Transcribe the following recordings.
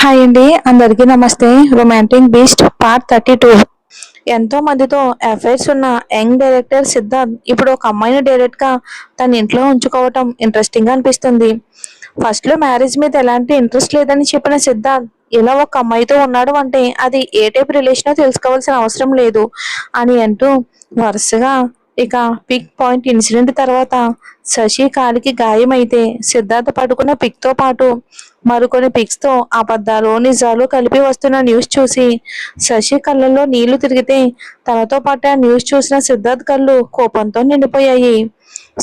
Hi అండి, అందరికీ నమస్తే. Romantic beast part 32. ఎంతో మందితో అఫైర్స్ ఉన్న యంగ్ డైరెక్టర్ సిద్ధార్థ్ ఇప్పుడు ఒక అమ్మాయిని డైరెక్ట్ గా తన ఇంట్లో ఉంచుకోవటం ఇంట్రెస్టింగ్ గా అనిపిస్తుంది. ఫస్ట్ లో మ్యారేజ్ మీద ఎలాంటి ఇంట్రెస్ట్ లేదని చెప్పిన సిద్ధార్థ్ ఇలా ఒక అమ్మాయితో ఉన్నాడు అంటే అది ఏ టైప్ రిలేషన్ తెలుసుకోవాల్సిన అవసరం లేదు అని అంటూ వరుసగా ఇక పిక్ పాయింట్ ఇన్సిడెంట్ తర్వాత శశి కాలికి గాయమైతే సిద్ధార్థ పడుకున్న పిక్ తో పాటు మరికొన్ని పిక్స్ తో అబద్ధాలు నిజాలు కలిపి వస్తున్న న్యూస్ చూసి శశి కళ్ళల్లో నీళ్లు తిరిగితే తనతో పాటు ఆ న్యూస్ చూసిన సిద్ధార్థ్ కళ్ళు కోపంతో నిండిపోయాయి.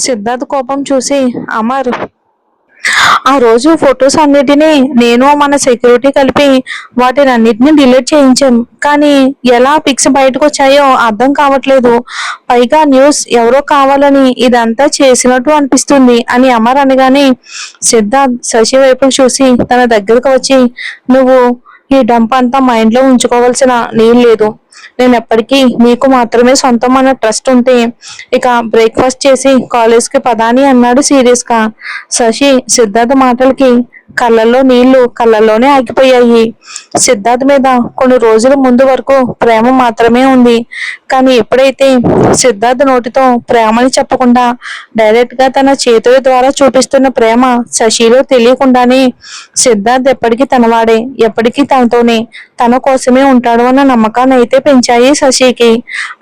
సిద్ధార్థ్ కోపం చూసి అమర్, ఆ రోజు ఫొటోస్ అన్నిటినీ నేను మన సెక్యూరిటీ కలిపి వాటిని అన్నిటిని డిలీట్ చేయించాం, కానీ ఎలా పిక్స్ బయటకు వచ్చాయో అర్థం కావట్లేదు. పైగా న్యూస్ ఎవరో కావాలని ఇదంతా చేసినట్టు అనిపిస్తుంది అని అమర్ అనగానే సిద్ధార్థ్ శశి వైపు చూసి తన దగ్గరకు వచ్చి, నువ్వు ఈ డంప్ అంతా మైండ్ లో ఉంచుకోవాల్సిన నీళ్ళు లేదు. నేను ఎప్పటికీ నీకు మాత్రమే సొంతం అన్న ట్రస్ట్ ఉంటే ఇక బ్రేక్ఫాస్ట్ చేసి కాలేజ్ కి పదాని అన్నాడు సీరియస్ గా. శశి సిద్ధార్థ మాటలకి కళ్ళల్లో నీళ్లు కళ్ళల్లోనే ఆగిపోయాయి. సిద్ధార్థ్ మీద కొన్ని రోజుల ముందు వరకు ప్రేమ మాత్రమే ఉంది, కానీ ఎప్పుడైతే సిద్ధార్థ్ నోటితో ప్రేమని చెప్పకుండా డైరెక్ట్ గా తన చేతుల ద్వారా చూపిస్తున్న ప్రేమ శశిలో తెలియకుండానే సిద్ధార్థ్ ఎప్పటికీ తనవాడే, ఎప్పటికీ తనతోనే, తన కోసమే ఉంటాడు అన్న నమ్మకాన్ని అయితే పెంచాయి శశికి.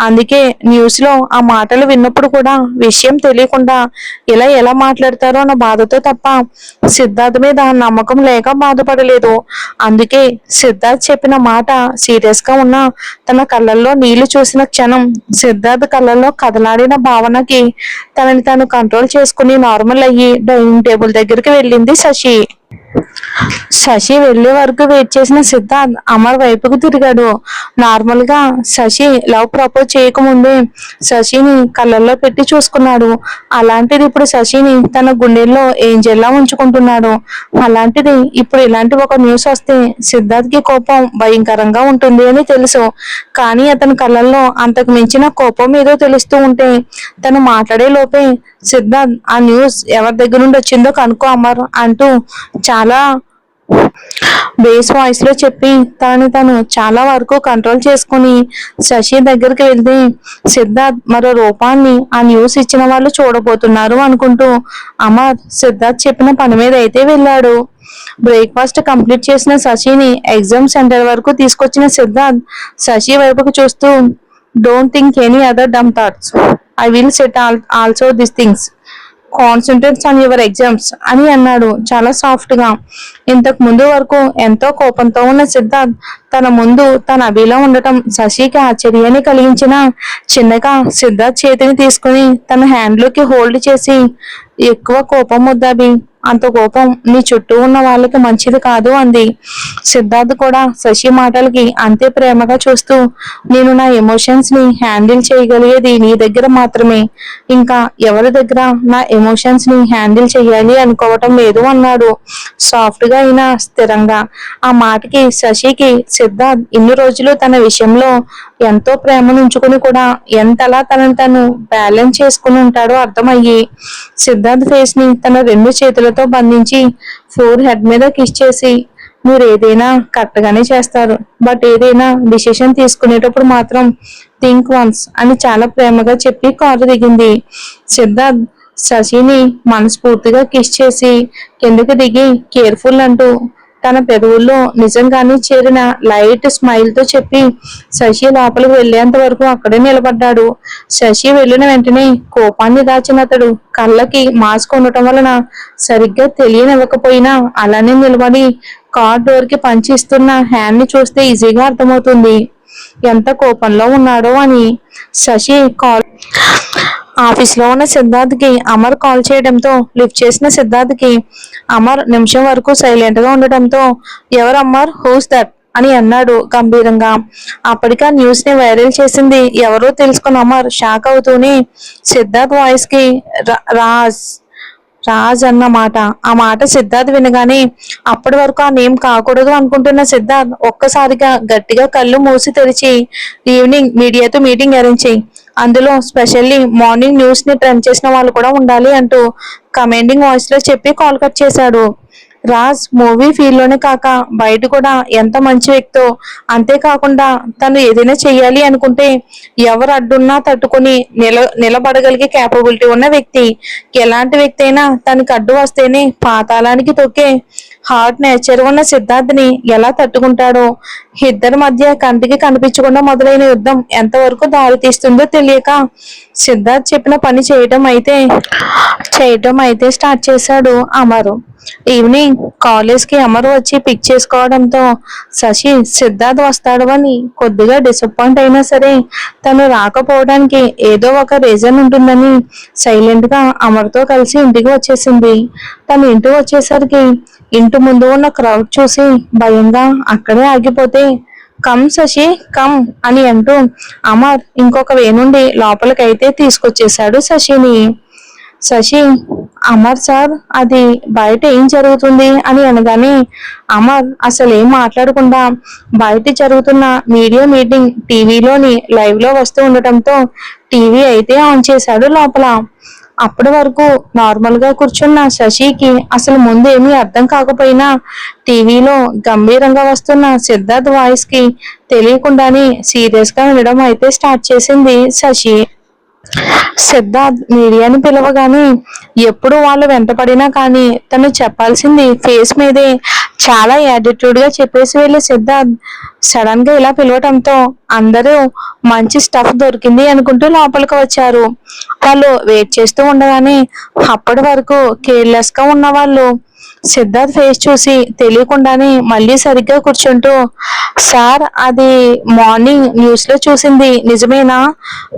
అందుకే న్యూస్ లో ఆ మాటలు విన్నప్పుడు కూడా విషయం తెలియకుండా ఇలా ఎలా మాట్లాడతారో అన్న బాధతో తప్ప సిద్ధార్థ్ మీద నమ్మకం లేక బాధపడలేదు. అందుకే సిద్ధార్థ్ చెప్పిన మాట సీరియస్ గా ఉన్న తన కళ్ళల్లో నీళ్లు చూసిన క్షణం సిద్ధార్థ్ కళ్ళల్లో కదలాడిన భావనకి తనని తాను కంట్రోల్ చేసుకుని నార్మల్ అయ్యి డైనింగ్ టేబుల్ దగ్గరికి వెళ్ళింది శశి. శశి వెళ్లే వరకు వెయిట్ చేసిన సిద్ధార్థ్ అమర్ వైపుకు తిరిగాడు. నార్మల్ గా శశి లవ్ ప్రపోజ్ చేయకముందే శశిని కళ్ళల్లో పెట్టి చూసుకున్నాడు. అలాంటిది ఇప్పుడు శశిని తన గుండెల్లో ఏంజెల్లా ఉంచుకుంటున్నాడు. అలాంటిది ఇప్పుడు ఇలాంటి ఒక న్యూస్ వస్తే సిద్ధార్థ్ కి కోపం భయంకరంగా ఉంటుంది అని తెలుసు, కానీ అతని కళ్ళల్లో అంతకు మించిన కోపం ఏదో తెలుస్తూ ఉంటే తను మాట్లాడే లోపే సిద్ధార్థ్, ఆ న్యూస్ ఎవరి దగ్గర నుండి వచ్చిందో కనుక్కో అమర్ అంటూ చాలా బేస్ వాయిస్ లో చెప్పి తను చాలా వరకు కంట్రోల్ చేసుకుని శశి దగ్గరికి వెళ్తే సిద్ధార్థ్ మరో రూపాన్ని ఆ న్యూస్ ఇచ్చిన వాళ్ళు చూడబోతున్నారు అనుకుంటూ అమర్ సిద్ధార్థ్ చెప్పిన పని మీద అయితే వెళ్ళాడు. బ్రేక్ఫాస్ట్ కంప్లీట్ చేసిన శశిని ఎగ్జామ్ సెంటర్ వరకు తీసుకొచ్చిన సిద్ధార్థ్ శశి వైపుకు చూస్తూ, don't think any other dumb thoughts, I will set also this things, concentrates on your exams అని అన్నాడు చాలా సాఫ్ట్ గా. ఇంతకు ముందు వరకు ఎంతో కోపంతో ఉన్న సిద్ధార్థ్ తన ముందు తన అభిలా ఉండటం శశికి ఆశ్చర్యాన్ని కలిగించిన చిన్నగా సిద్ధార్థ్ చేతిని తీసుకుని తన హ్యాండ్ లోకి హోల్డ్ చేసి, ఎక్కువ కోపం వద్దాబి, అంత కోపం నీ చుట్టూ ఉన్న వాళ్ళకి మంచిది కాదు అంది. సిద్ధార్థ్ కూడా శశి మాటలకి అంతే ప్రేమగా చూస్తూ, నేను నా ఎమోషన్స్ ని హ్యాండిల్ చేయగలిగేది నీ దగ్గర మాత్రమే, ఇంకా ఎవరి దగ్గర నా ఎమోషన్స్ ని హ్యాండిల్ చెయ్యాలి అనుకోవటం లేదు అన్నాడు సాఫ్ట్ గా అయినా స్థిరంగా. ఆ మాటకి శశికి సిద్ధార్థ్ ఇన్ని రోజులు తన విషయంలో ఎంతో ప్రేమను ఉంచుకుని కూడా ఎంతలా తనని తను బ్యాలెన్స్ చేసుకుని ఉంటాడో అర్థమయ్యి సిద్ధార్థ్ ఫేస్ ని తన రెండు చేతులతో బంధించి ఫ్లోర్ హెడ్ మీద కిస్ చేసి, మీరు ఏదైనా కరెక్ట్ గానే చేస్తారు, బట్ ఏదైనా డిసిషన్ తీసుకునేటప్పుడు మాత్రం థింక్ వన్స్ అని చాలా ప్రేమగా చెప్పి కారు దిగింది. సిద్ధార్థ్ శశిని మనస్ఫూర్తిగా కిస్ చేసి కిందకి దిగి కేర్ఫుల్ అంటూ తన పెదవుల్లో నిజంగానే చేరిన లైట్ స్మైల్ తో చెప్పి శశి లోపలికి వెళ్లేంత వరకు అక్కడే నిలబడ్డాడు. శశి వెళ్లిన వెంటనే కోపాన్ని దాచిన అతడు కళ్ళకి మాస్క్ ఉండటం వలన సరిగ్గా తెలియనివ్వకపోయినా అలానే నిలబడి కార్ డోర్ కి పంచిస్తున్న హ్యాండ్ ని చూస్తే ఈజీగా అర్థమవుతుంది ఎంత కోపంలో ఉన్నాడో అని. శశి కాల్ ఆఫీస్ లో ఉన్న సిద్ధార్థ్ కి అమర్ కాల్ చేయడంతో లిఫ్ట్ చేసిన సిద్ధార్థ్ కి అమర్ నిమిషం వరకు సైలెంట్ గా ఉండటంతో, ఎవరు అమర్, హూస్ దట్ అని అన్నాడు గంభీరంగా. అప్పటికా న్యూస్ ని వైరల్ చేసింది ఎవరో తెలుసుకున్న అమర్ షాక్ అవుతూనే సిద్ధార్థ్ వాయిస్ కి రాజ్ రాజ్ అన్న మాట, ఆ మాట సిద్ధార్థ్ వినగానే అప్పటి వరకు ఆ నేమ్ కాకూడదు అనుకుంటున్న సిద్ధార్థ్ ఒక్కసారిగా గట్టిగా కళ్ళు మూసి తెరిచి, ఈవినింగ్ మీడియాతో మీటింగ్ అరేంజ్ చేయి, అందులో స్పెషల్లీ మార్నింగ్ న్యూస్ ని ట్రెండ్ చేసిన వాళ్ళు కూడా ఉండాలి అంటూ కమాండింగ్ వాయిస్ లో చెప్పి కాల్ కట్ చేశాడు. రాజ్ మూవీ ఫీల్డ్ లోనే కాక బయట కూడా ఎంత మంచి వ్యక్తో, అంతేకాకుండా తను ఏదైనా చెయ్యాలి అనుకుంటే ఎవరు అడ్డున్నా తట్టుకొని నిలబడగలిగే క్యాపబిలిటీ ఉన్న వ్యక్తి. ఎలాంటి వ్యక్తి అయినా తనకి అడ్డు వస్తేనే పాతాళానికి తొక్కే హార్ట్ నేచర్ ఉన్న సిద్ధార్థ్ని ఎలా తట్టుకుంటాడో, ఇద్దరి మధ్య కంటికి కనిపించకుండా మొదలైన యుద్ధం ఎంతవరకు దారి తీస్తుందో తెలియక సిద్ధార్థ్ చెప్పిన పని చేయటం అయితే స్టార్ట్ చేశాడు అమరు. ఈవినింగ్ కాలేజ్ కి అమరు వచ్చి పిక్ చేసుకోవడంతో శశి సిద్ధార్థ్ వస్తాడు అని కొద్దిగా డిసప్పాయింట్ అయినా సరే తను రాకపోవడానికి ఏదో ఒక రీజన్ ఉంటుందని సైలెంట్ గా అమర్తో కలిసి ఇంటికి వచ్చేసింది. తను ఇంటికి వచ్చేసరికి ఇంటి ముందు ఉన్న క్రౌడ్ చూసి భయంగా అక్కడే ఆగిపోతే, కమ్ శశి కమ్ అని అంటూ అమర్ ఇంకొక వే నుండి లోపలికైతే తీసుకొచ్చేశాడు శశిని. శశి, అమర్ సార్, అది బయట ఏం జరుగుతుంది అని అనగానే అమర్ అసలు ఏం మాట్లాడకుండా బయట జరుగుతున్న మీడియా మీటింగ్ టీవీలోని లైవ్ లో వస్తూ ఉండటంతో టీవీ అయితే ఆన్ చేశాడు లోపల. అప్పటి వరకు నార్మల్ గా కూర్చున్న శశికి అసలు ముందు ఏమీ అర్థం కాకపోయినా టీవీలో గంభీరంగా వస్తున్న సిద్ధార్థ్ వాయిస్ కి తెలియకుండానే సీరియస్ గా వినడం అయితే స్టార్ట్ చేసింది శశి. సిద్ధార్థ్ మీడియాని పిలవగానే ఎప్పుడు వాళ్ళు వెంటపడినా కానీ తను చెప్పాల్సింది ఫేస్ మీదే చాలా యాటిట్యూడ్ గా చెప్పేసి వెళ్ళి సిద్ధార్థ్ సడన్ గా ఇలా పిలవటంతో అందరూ మంచి స్టఫ్ దొరికింది అనుకుంటూ లోపలికి వచ్చారు. వాళ్ళు వెయిట్ చేస్తూ ఉండగానే అప్పటి వరకు కేర్లెస్ గా ఉన్న వాళ్ళు సిద్ధార్థ్ ఫేస్ చూసి తెలియకుండానే మళ్ళీ సరిగ్గా కూర్చుంటూ, సార్, అది మార్నింగ్ న్యూస్ లో చూసింది నిజమేనా?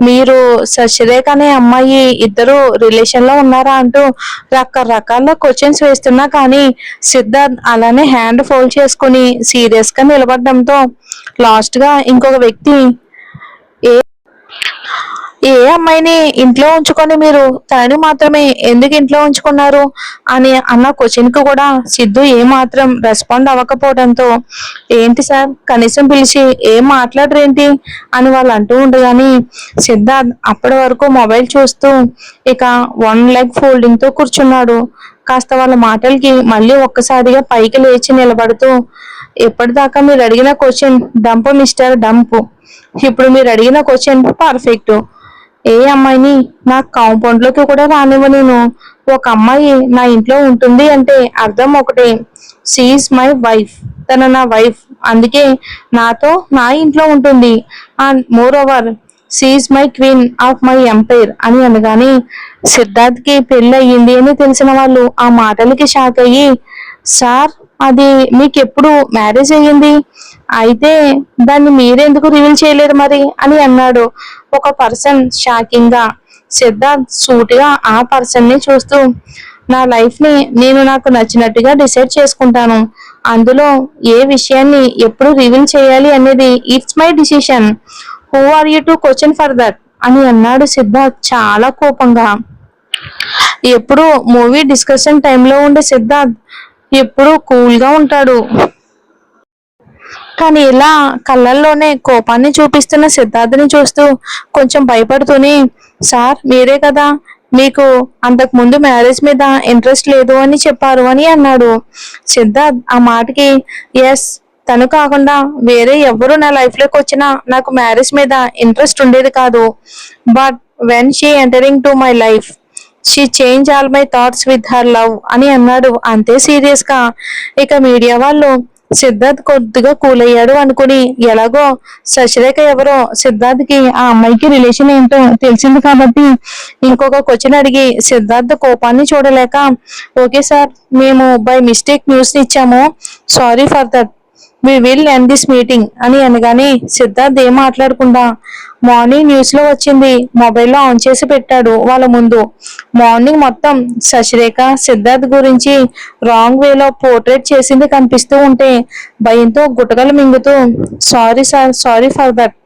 మీరు శశిరేఖ అనే అమ్మాయి ఇద్దరు రిలేషన్ లో ఉన్నారా అంటూ రకరకాల క్వశ్చన్స్ వేస్తున్నా కానీ సిద్ధార్థ్ అలానే హ్యాండ్ ఫోల్డ్ చేసుకుని సీరియస్ గా నిలబడడంతో లాస్ట్ గా ఇంకొక వ్యక్తి, ఏ ఏ అమ్మాయిని ఇంట్లో ఉంచుకొని మీరు తనని మాత్రమే ఎందుకు ఇంట్లో ఉంచుకున్నారు అని అన్న క్వశ్చన్ కు కూడా సిద్ధు ఏ మాత్రం రెస్పాండ్ అవ్వకపోవడంతో, ఏంటి సార్, కనీసం పిలిచి ఏం మాట్లాడరేంటి అని వాళ్ళు అంటూ ఉండగాని సిద్ధార్థ్ అప్పటి వరకు మొబైల్ చూస్తూ ఇక వన్ లెగ్ ఫోల్డింగ్ తో కూర్చున్నాడు. కాస్త వాళ్ళ మాటలకి మళ్ళీ ఒక్కసారిగా పైకి లేచి నిలబడుతూ, ఎప్పటిదాకా మీరు అడిగిన క్వశ్చన్ డంప్ మిస్టర్ డంప్, ఇప్పుడు మీరు అడిగిన క్వశ్చన్ పర్ఫెక్ట్. ఏ అమ్మాయిని నా కాంపౌండ్ లోకి కూడా రానివ్వను. ఒక అమ్మాయి నా ఇంట్లో ఉంటుంది అంటే అర్థం ఒకటే, షీఈస్ మై వైఫ్. తన నా వైఫ్, అందుకే నాతో నా ఇంట్లో ఉంటుంది. And moreover she's my queen of my empire అని అనగానే సిద్ధార్థ్ కి పెళ్లి అయ్యింది అని తెలిసిన వాళ్ళు ఆ మాటలకి షాక్ అయ్యి, సార్, అది మీకు ఎప్పుడు మ్యారేజ్ అయ్యింది? అయితే దాన్ని మీరెందుకు రివీల్ చేయలేరు మరి అని అన్నాడు ఒక పర్సన్ షాకింగ్ గా. సిద్ధార్థ్ సూటిగా ఆ పర్సన్ ని చూస్తూ, నా లైఫ్ ని నేను నాకు నచ్చినట్టుగా డిసైడ్ చేసుకుంటాను. అందులో ఏ విషయాన్ని ఎప్పుడు రివీల్ చేయాలి అనేది it's my decision. Who are you to question for that అని అన్నాడు సిద్ధార్థ్ చాలా కోపంగా. ఎప్పుడు మూవీ డిస్కషన్ టైంలో ఉండే సిద్ధార్థ్ ఎప్పుడు కూల్ గా ఉంటాడు, కానీ ఇలా కళ్ళల్లోనే కోపాన్ని చూపిస్తున్న సిద్ధార్థని చూస్తూ కొంచెం భయపడుతూనే, సార్, మీరే కదా మీకు అంతకు ముందు మ్యారేజ్ మీద ఇంట్రెస్ట్ లేదు అని చెప్పారు అని అన్నాడు. సిద్ధార్థ్ ఆ మాటకి, ఎస్, తను కాకుండా వేరే ఎవరు నా లైఫ్ లోకి వచ్చినా నాకు మ్యారేజ్ మీద ఇంట్రెస్ట్ ఉండేది కాదు. But when she entering to my life she change all my thoughts with her love అని అన్నాడు అంతే సీరియస్ గా. ఇక మీడియా వాళ్ళు సిద్ధార్థ్ కొద్దిగా కూల్ అయ్యాడు అనుకుని ఎలాగో శశిరేఖ ఎవరో సిద్ధార్థ్ కి ఆ అమ్మాయికి రిలేషన్ ఏంటో తెలిసింది కాబట్టి ఇంకొక క్వశ్చన్ అడిగి సిద్ధార్థ్ కోపాన్ని చూడలేక, ఓకే సార్, మేము బై మిస్టేక్ న్యూస్ ఇచ్చాము, sorry for that, we will end this meeting అని అనగానే సిద్ధార్థ్ ఏం మాట్లాడకుండా మార్నింగ్ న్యూస్ లో వచ్చింది మొబైల్లో ఆన్ చేసి పెట్టాడు వాళ్ళ ముందు. మార్నింగ్ మొత్తం శశిరేఖ సిద్ధార్థ్ గురించి రాంగ్ వేలో పోర్ట్రేట్ చేసింది కనిపిస్తూ ఉంటే భయంతో గుటకలు మింగుతూ, sorry sir, sorry for that,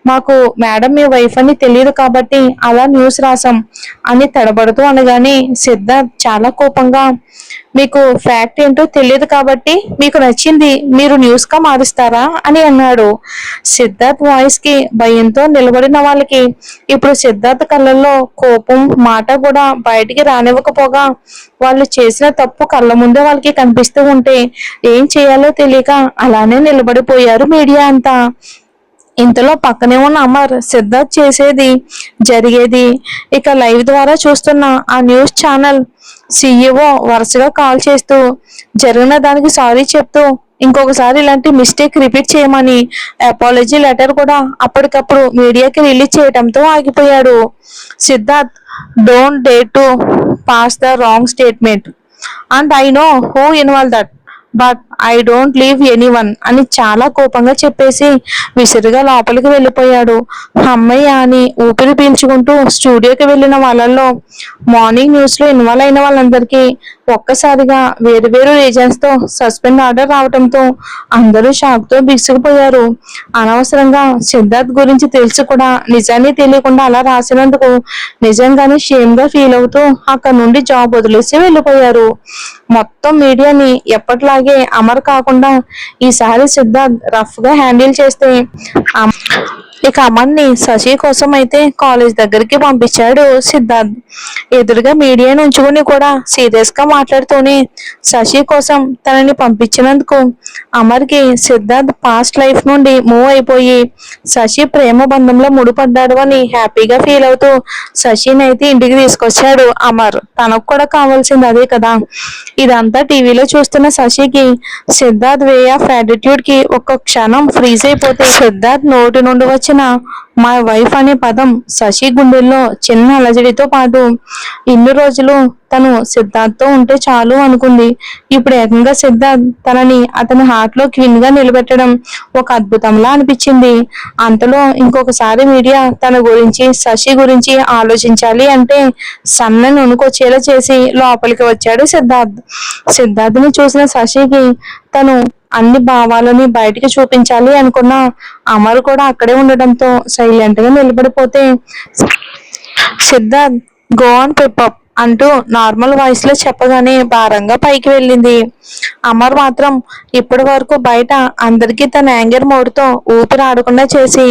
మాకు మేడం మీ వైఫ్ అని తెలియదు కాబట్టి అలా న్యూస్ రాసాం అని తడబడుతూ అనగానే సిద్ధార్థ్ చాలా కోపంగా, మీకు ఫ్యాక్ట్ ఏంటో తెలియదు కాబట్టి మీకు నచ్చింది మీరు న్యూస్ గా మారుస్తారా అని అన్నాడు. సిద్ధార్థ్ వాయిస్ కి భయంతో నిలబడి నిలబడిన వాళ్ళకి ఇప్పుడు సిద్ధార్థ్ కళ్ళల్లో కోపం మాట కూడా బయటికి రానివ్వకపోగా వాళ్ళు చేసిన తప్పు కళ్ళ ముందే వాళ్ళకి కనిపిస్తూ ఉంటే ఏం చేయాలో తెలియక అలానే నిలబడిపోయారు మీడియా అంతా. ఇంతలో పక్కనే ఉన్న అమర్ సిద్ధార్థ్ చేసేది జరిగేది ఇక లైవ్ ద్వారా చూస్తున్న ఆ న్యూస్ ఛానల్ సిఇఓ వరుసగా కాల్ చేస్తూ జరిగిన దానికి సారీ చెప్తూ ఇంకొకసారి ఇలాంటి మిస్టేక్ రిపీట్ చేయమని అపాలజీ లెటర్ కూడా అప్పటికప్పుడు మీడియాకి రిలీజ్ చేయడంతో ఆగిపోయాడు. Siddharth don't day to pass the wrong statement and I know who involve that but I don't leave anyone అని చాలా కోపంగా చెప్పేసి విసురుగా లోపలికి వెళ్ళిపోయాడు. అమ్మయ్య అని ఊపిరి పీల్చుకుంటూ స్టూడియోకి వెళ్ళిన వాళ్ళల్లో మార్నింగ్ న్యూస్ లో ఇన్వాల్వ్ అయిన వాళ్ళందరికీ ఒక్కసారిగా వేరు వేరు రీజన్స్ తో సస్పెండ్ ఆర్డర్ రావడంతో అందరూ షాక్ తో బిగుసుకుపోయారు. అనవసరంగా సిద్ధార్థ్ గురించి తెలిసి కూడా నిజాన్ని తెలియకుండా అలా రాసినందుకు నిజంగానే షేమ్ గా ఫీల్ అవుతూ అక్కడ నుండి జాబ్ వదిలేసి వెళ్ళిపోయారు. మొత్తం మీడియాని ఎప్పటిలాగే అమర్ కాకుండా ఈసారి సిద్ధార్థ్ రఫ్ గా హ్యాండిల్ చేస్తే ఇక అమర్ని శశి కోసం అయితే కాలేజ్ దగ్గరికి పంపించాడు సిద్ధార్థ్. ఎదురుగా మీడియాను ఉంచుకుని కూడా సీరియస్ గా మాట్లాడుతూనే శశి కోసం తనని పంపించినందుకు అమర్కి సిద్ధార్థ్ పాస్ట్ లైఫ్ నుండి మూవ్ అయిపోయి శశి ప్రేమ బంధంలో ముడిపడ్డాడు అని హ్యాపీగా ఫీల్ అవుతూ శశిని అయితే ఇంటికి తీసుకొచ్చాడు అమర్. తనకు కూడా కావాల్సింది అదే కదా. ఇదంతా టీవీలో చూస్తున్న శశికి సిద్ధార్థ్ వే ఆఫ్ యాటిట్యూడ్ కి ఒక్క క్షణం ఫ్రీజ్ అయిపోతే సిద్ధార్థ్ నోటి నుండి వచ్చిన మై వైఫ్ అనే పదం శశి గుండెల్లో చిన్న అలజడితో పాటు ఇన్ని రోజులు తను సిద్ధార్థ్తో ఉంటే చాలు అనుకుంది. ఇప్పుడు ఏకంగా సిద్ధార్థ్ తనని అతని హార్ట్ లో క్వీన్ గా నిలబెట్టడం ఒక అద్భుతంలా అనిపించింది. అంతలో ఇంకొకసారి మీడియా తన గురించి శశి గురించి ఆలోచించాలి అంటే సన్నని వణుకొచ్చేలా చేసి లోపలికి వచ్చాడు సిద్ధార్థ్. సిద్ధార్థ్ని చూసిన శశికి తను అన్ని భావాలని బయటికి చూపించాలి అనుకున్న అమర్ కూడా అక్కడే ఉండడంతో సైలెంట్ గా నిలబడిపోతే సిద్ధార్థ్ గో ఆన్ పికప్ అంటూ నార్మల్ వాయిస్ లో చెప్పగానే భారంగా పైకి వెళ్ళింది. అమర్ మాత్రం ఇప్పటి వరకు బయట అందరికీ తన యాంగర్ మోడ్తో ఊపిరి ఆడకుండా చేసి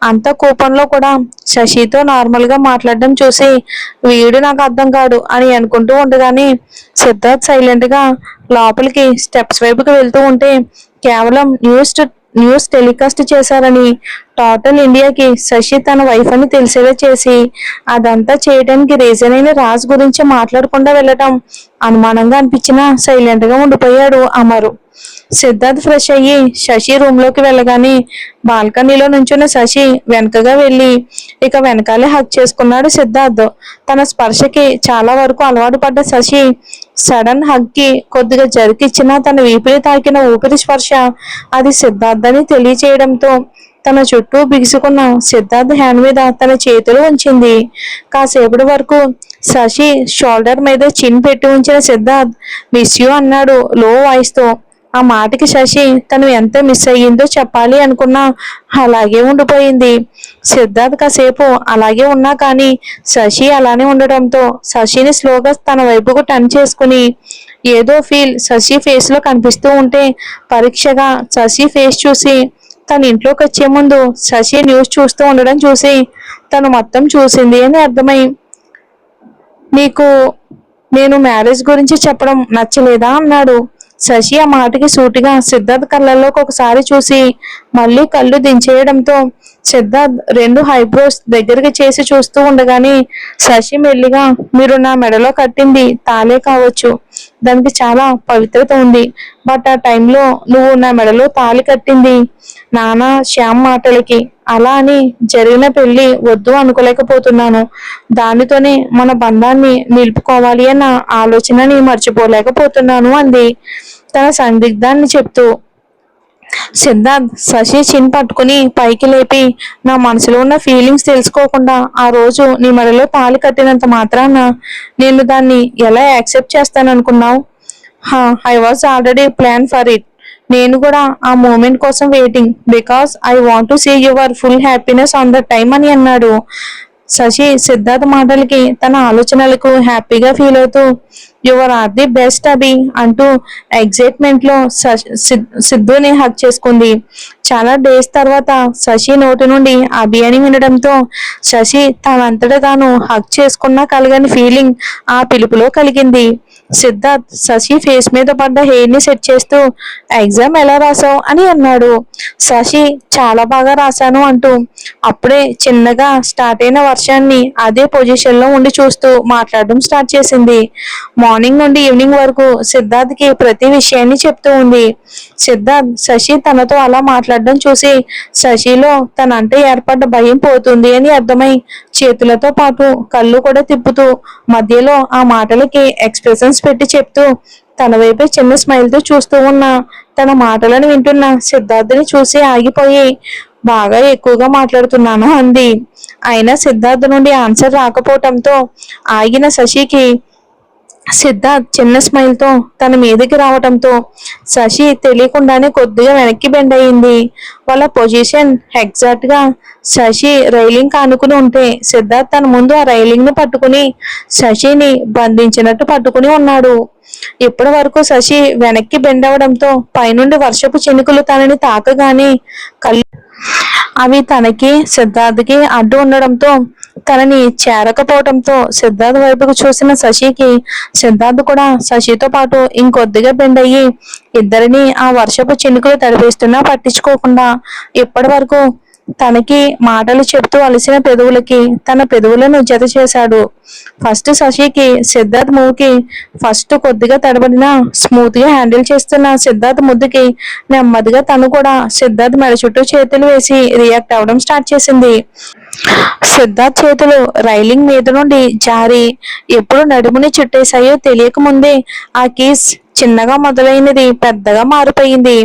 అంత కోపంలో కూడా శశితో నార్మల్ గా మాట్లాడడం చూసి వీడు నాకు అర్థం కాడు అని అనుకుంటూ ఉండగానే సిద్ధార్థ్ సైలెంట్ గా లోపలికి స్టెప్స్ వైపుకి వెళ్తూ ఉంటే కేవలం న్యూస్ టెలికాస్ట్ చేశారని టోటల్ ఇండియాకి శశి తన వైఫ్ అని తెలిసేలా చేసి అదంతా చేయడానికి రీజన్ అయిన రాజ్ గురించి మాట్లాడకుండా వెళ్ళటం అనుమానంగా అనిపించినా సైలెంట్ గా ఉండిపోయాడు అమరు. సిద్ధార్థ్ ఫ్రెష్ అయ్యి శశి రూమ్ లోకి వెళ్ళగానే బాల్కనీలో నుంచున్న శశి వెనకగా వెళ్ళి ఇక వెనకాలే హక్ చేసుకున్నాడు సిద్ధార్థ్. తన స్పర్శకి చాలా వరకు అలవాటు పడ్డ శశి సడన్ హగ్ కి కొద్దిగా జరికిచ్చినా తన వీపిని తాకిన ఊపిరి స్పర్శ అది సిద్ధార్థ్ అని తెలియచేయడంతో తన చుట్టూ బిగుసుకున్న సిద్ధార్థ్ హ్యాండ్ మీద తన చేతులు ఉంచింది. కాసేపటి వరకు శశి షోల్డర్ మీద చిన్ పెట్టి ఉంచిన సిద్ధార్థ్ మిస్ యూ అన్నాడు లో వాయిస్ తో. ఆ మాటకి శశి తను ఎంత మిస్ అయ్యిందో చెప్పాలి అనుకున్నా అలాగే ఉండిపోయింది. సిద్ధార్థ్ కాసేపు అలాగే ఉన్నా కానీ శశి అలానే ఉండటంతో శశిని స్లోగా తన వైపుకు టర్న్ చేసుకుని ఏదో ఫీల్ శశి ఫేస్ లో కనిపిస్తూ ఉంటే పరీక్షగా శశి ఫేస్ చూసి తన ఇంట్లోకి వచ్చే ముందు శశి న్యూస్ చూస్తూ ఉండడం చూసి తను మొత్తం చూసింది అని అర్థమై నీకు నేను మ్యారేజ్ గురించి చెప్పడం నచ్చలేదా అన్నాడు. శశి ఆ మాటకి సూటిగా సిద్ధార్థ్ కళ్ళల్లోకి ఒకసారి చూసి మళ్ళీ కళ్ళు దించేయడంతో సిద్ధార్థ్ రెండు హైబ్రోస్ దగ్గరికి చేసి చూస్తూ ఉండగానే శశి మెల్లిగా మీరు నా మెడలో కట్టింది తాళే కావచ్చు, దానికి చాలా పవిత్రత ఉంది, బట్ ఆ టైంలో నువ్వు నా మెడలో తాళి కట్టింది నానా శ్యామ్ మాటలకి, అలా అని జరిగిన పెళ్లి వద్దు అనుకోలేకపోతున్నాను, దానితోనే మన బంధాన్ని నిలుపుకోవాలి అన్న ఆలోచనని మర్చిపోలేకపోతున్నాను అంది తన సందిగ్ధాన్ని చెప్తూ. సిద్ధార్థ్ శశి చిన్ పట్టుకుని పైకి లేపి నా మనసులో ఉన్న ఫీలింగ్స్ తెలుసుకోకుండా ఆ రోజు నీ మెడలో తాళి కట్టినంత మాత్రాన నేను దాన్ని ఎలా యాక్సెప్ట్ చేస్తాను అనుకున్నావు? I was already plan for it. నేను కూడా ఆ మూమెంట్ కోసం waiting because I want to see your full happiness on the time అని అన్నాడు. శశి సిద్ధార్థ్ మాటలకి తన ఆలోచనలకు హ్యాపీగా ఫీల్ అవుతూ యువర్ ఆర్ ది బెస్ట్ అభి అంటూ ఎగ్జైట్మెంట్ లో సిద్ధుని హక్ చేసుకుంది. చాలా డేస్ తర్వాత శశి నోటి నుండి అభి అని వినడంతో శశి తనంతట తాను హక్ చేసుకున్నా కలగని ఫీలింగ్ ఆ పిలుపులో కలిగింది. సిద్ధార్థ్ శశి ఫేస్ మీద పడ్డ హెయిర్ ని సెట్ చేస్తూ ఎగ్జామ్ ఎలా రాసావు అని అన్నాడు. శశి చాలా బాగా రాశాను అంటూ అప్పుడే చిన్నగా స్టార్ట్ అయిన వర్షాన్ని అదే పొజిషన్ లో ఉండి చూస్తూ మాట్లాడడం స్టార్ట్ చేసింది. మార్నింగ్ నుండి ఈవినింగ్ వరకు సిద్ధార్థ్ కి ప్రతి విషయాన్ని చెప్తూ ఉంది. సిద్ధార్థ్ శశి తనతో అలా మాట్లాడడం చూసి శశిలో తనంటే ఏర్పడ్డ భయం పోతుంది అని అర్థమై చేతులతో పాటు కళ్ళు కూడా తిప్పుతూ మధ్యలో ఆ మాటలకి ఎక్స్ప్రెషన్స్ పెట్టి చెప్తూ తన వైపే చిన్న స్మైల్ తో చూస్తూ ఉన్న తన మాటలను వింటున్న సిద్ధార్థని చూసి ఆగిపోయి బాగా ఎక్కువగా మాట్లాడుతున్నాను అంది. అయినా సిద్ధార్థ్ నుండి ఆన్సర్ రాకపోవటంతో ఆగిన శశికి సిద్ధార్థ్ చిన్న స్మైల్ తో తన మీదకి రావటంతో శశి తెలియకుండానే కొద్దిగా వెనక్కి బెండ్ అయింది. వాళ్ళ పొజిషన్ ఎగ్జాక్ట్ గా శశి రైలింగ్ కానుకుని ఉంటే సిద్ధార్థ్ తన ముందు ఆ రైలింగ్ ని పట్టుకుని శశిని బంధించినట్టు పట్టుకుని ఉన్నాడు. ఇప్పటి వరకు శశి వెనక్కి బెండ్ అవడంతో పైనుండి వర్షపు చినుకులు తనని తాకగానే కళ్ళు అవి తనకి సిద్ధార్థ్కి అడ్డు ఉండడంతో తనని చేరకపోవడంతో సిద్ధార్థ్ వైపుకు చూసిన శశికి సిద్ధార్థ్ కూడా శశితో పాటు ఇంకొద్దిగా బెండ్ అయ్యి ఇద్దరిని ఆ వర్షపు చినుకులు తడిపేస్తున్నా పట్టించుకోకుండా ఇప్పటి వరకు తనకి మాటలు చెప్తూ అలసిన పెదవులకి తన పెదవులను జత చేశాడు. ఫస్ట్ శశికి సిద్ధార్థ్ మూవ్కి ఫస్ట్ కొద్దిగా తడబడినా స్మూత్ గా హ్యాండిల్ చేస్తున్న సిద్ధార్థ్ ముద్దుకి నెమ్మదిగా తను కూడా సిద్ధార్థ్ మెడ చుట్టూ చేతులు వేసి రియాక్ట్ అవ్వడం స్టార్ట్ చేసింది. సిద్ధార్థ్ చేతులు రైలింగ్ మీద నుండి జారి ఎప్పుడు నడుముని చుట్టేశాయో తెలియక ముందే ఆ కీస్ చిన్నగా మొదలైనది పెద్దగా మారిపోయింది.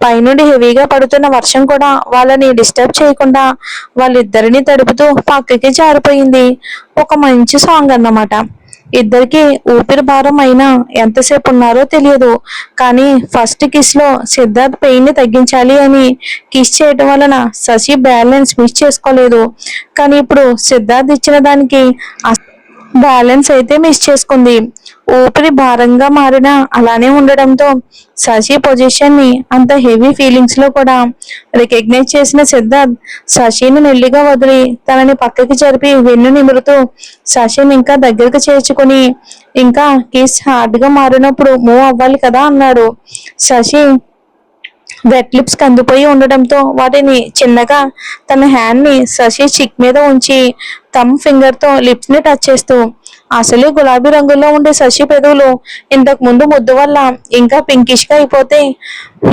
పైనుండి హెవీగా పడుతున్న వర్షం కూడా వాళ్ళని డిస్టర్బ్ చేయకుండా వాళ్ళిద్దరిని తడుపుతూ పక్కకి జారిపోయింది. ఒక మంచి సాంగ్ అన్నమాట. ఇద్దరికి ఊపిరి భారం అయినా ఎంతసేపు ఉన్నారో తెలియదు. కానీ ఫస్ట్ కిస్ లో సిద్ధార్థ్ పెయిన్ ని తగ్గించాలి అని కిస్ చేయడం వలన శశి బ్యాలెన్స్ మిస్ చేసుకోలేదు. కానీ ఇప్పుడు సిద్ధార్థ్ ఇచ్చిన దానికి బ్యాలెన్స్ అయితే మిస్ చేసుకుంది. ఊపిరి భారంగా మారిన అలానే ఉండడంతో శశి పొజిషన్ ని అంత హెవీ ఫీలింగ్స్ లో కూడా రికగ్నైజ్ చేసిన సిద్ధార్థ్ శశిని మెల్లిగా వదిలి తనని పక్కకి జరిపి వెన్ను నిమురుతూ శశిని ఇంకా దగ్గరకు చేర్చుకుని ఇంకా కిస్ హార్డ్ గా మారినప్పుడు మూవ్ అవ్వాలి కదా అన్నాడు. శశి వెట్ లిప్స్ కందిపోయి ఉండడంతో వాటిని చిన్నగా తన హ్యాండ్ ని శశి చిక్ మీద ఉంచి థమ్ ఫింగర్ తో లిప్స్ ని టచ్ చేస్తూ అసలే గులాబీ రంగులో ఉండే శశి పెదవులు ఇంతకు ముందు ముద్దు వల్ల ఇంకా పింకిష్ గా అయిపోతే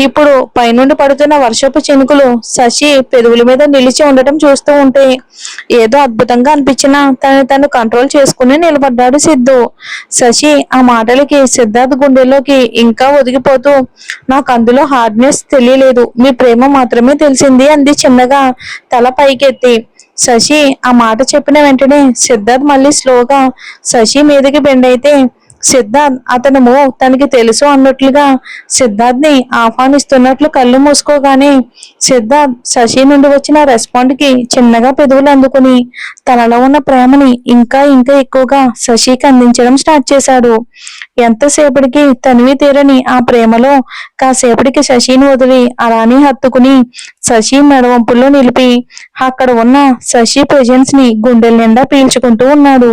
ఇప్పుడు పైనుండి పడుతున్న వర్షపు చినుకులు శశి పెదవుల మీద నిలిచి ఉండటం చూస్తూ ఉంటే ఏదో అద్భుతంగా అనిపించినా తను కంట్రోల్ చేసుకుని నిలబడ్డాడు సిద్ధు. శశి ఆ మాటలకి సిద్ధార్థ్ గుండెల్లోకి ఇంకా ఒదిగిపోతూ నాకు అందులో హార్డ్నెస్ తెలియలేదు, మీ ప్రేమ మాత్రమే తెలిసింది అంది చిన్నగా తల పైకెత్తి. శశి ఆ మాట చెప్పిన వెంటనే సిద్ధార్థ్ మళ్ళీ స్లోగా శశి మీదకి బెండ్ అయితే సిద్ధార్థ్ అతను మూవ్ తనకి తెలుసు అన్నట్లుగా సిద్ధార్థ్ ని ఆహ్వానిస్తున్నట్లు కళ్ళు మూసుకోగానే సిద్ధార్థ్ శశి నుండి వచ్చిన రెస్పాండ్ కి చిన్నగా పెదవులు అందుకుని తనలో ఉన్న ప్రేమని ఇంకా ఇంకా ఎక్కువగా శశికి అందించడం స్టార్ట్ చేశాడు. ఎంతసేపటికి తనివి తీరని ఆ ప్రేమలో కాసేపటికి శశిని వదిలి అలానే హత్తుకుని శశి మెడవంపుల్లో నిలిపి అక్కడ ఉన్న శశి ప్రెజెన్స్ ని గుండెల నిండా పీల్చుకుంటూ ఉన్నాడు.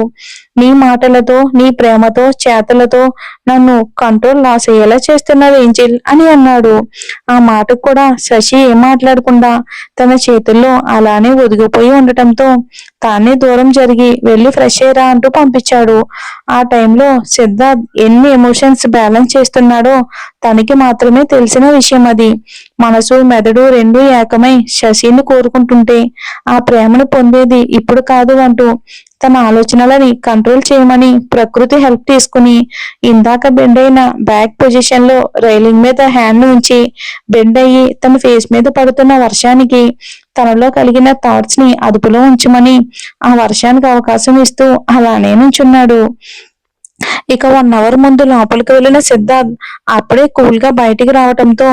నీ మాటలతో నీ ప్రేమతో చేతలతో నన్ను కంట్రోల్ లాస్ అయ్యేలా చేస్తున్నావు ఏంజిల్ అని అన్నాడు. ఆ మాటకు కూడా శశి ఏం మాట్లాడకుండా తన చేతుల్లో అలానే ఒదిగిపోయి ఉండటంతో తానే దూరం జరిగి వెళ్లి ఫ్రెష్ అయ్యరా అంటూ పంపించాడు. ఆ టైంలో సిద్ధార్థ్ ఎన్ని ఎమోషన్స్ బ్యాలెన్స్ చేస్తున్నాడో తనకి మాత్రమే తెలిసిన విషయం అది. మనసు మెదడు రెండు ఏకమై శశిని కోరుకుంటుంటే ఆ ప్రేమను పొందేది ఇప్పుడు కాదు అంటూ తన ఆలోచనలని కంట్రోల్ చేయమని ప్రకృతి హెల్ప్ తీసుకుని ఇందాక బెండ్ అయిన బ్యాక్ పొజిషన్ లో రైలింగ్ మీద హ్యాండ్ ఉంచి బెండ్ అయ్యి తన ఫేస్ మీద పడుతున్న వర్షానికి తనలో కలిగిన థాట్స్ ని అదుపులో ఉంచమని ఆ వర్షానికి అవకాశం ఇస్తూ అలానే నుంచున్నాడు. ఇక 1 అవర్ ముందు లోపలికి వెళ్ళిన సిద్ధార్థ్ అప్పుడే కూల్ గా బయటికి రావటంతో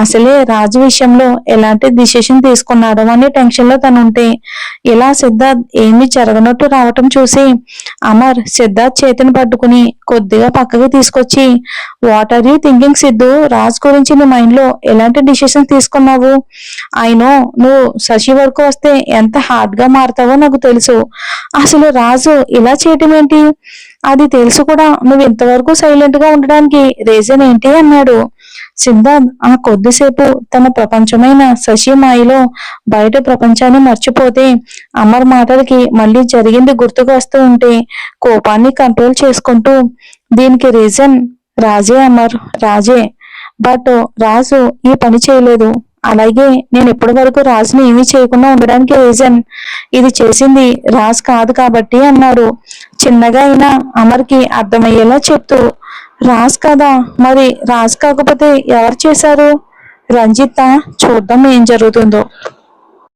అసలే రాజు విషయంలో ఎలాంటి డిసిషన్ తీసుకున్నాడో అనే టెన్షన్ లో తనుంటే ఇలా సిద్ధార్థ్ ఏమీ జరగనట్టు రావటం చూసి అమర్ సిద్ధార్థ్ చేతిని పట్టుకుని కొద్దిగా పక్కకి తీసుకొచ్చి, what are you thinking Siddhu? Raj గురించి నీ మైండ్ లో ఎలాంటి డిసిషన్ తీసుకున్నావు? అయినో నువ్వు శశి వరకు వస్తే ఎంత హార్డ్ గా మారుతావో నాకు తెలుసు. అసలు రాజు ఇలా చేయటం ఏంటి? అది తెలుసు కూడా నువ్వు ఇంతవరకు సైలెంట్ గా ఉండడానికి రీజన్ ఏంటి అన్నాడు. సిద్ధార్థ్ ఆ కొద్దిసేపు తన ప్రపంచమైన శశి మాయలో బయట ప్రపంచాన్ని మర్చిపోతే అమర్ మాటలకి మళ్ళీ జరిగింది గుర్తుకు వస్తూ ఉంటే కోపాన్ని కంట్రోల్ చేసుకుంటూ, దీనికి రీజన్ రాజే అమర్, రాజే. బట్ రాజు ఈ పని చేయలేదు. అలాగే నేను ఇప్పటి వరకు రాజుని ఏమీ చేయకుండా ఉండడానికి రీజన్ ఇది చేసింది రాజ్ కాదు కాబట్టి అన్నాడు. చిన్నగా అయినా అమర్కి అర్థమయ్యేలా చెప్తూ, రాజ్ కదా, మరి రాజ్ కాకపోతే ఎవరు చేశారు? రంజిత, చూద్దాం ఏం జరుగుతుందో.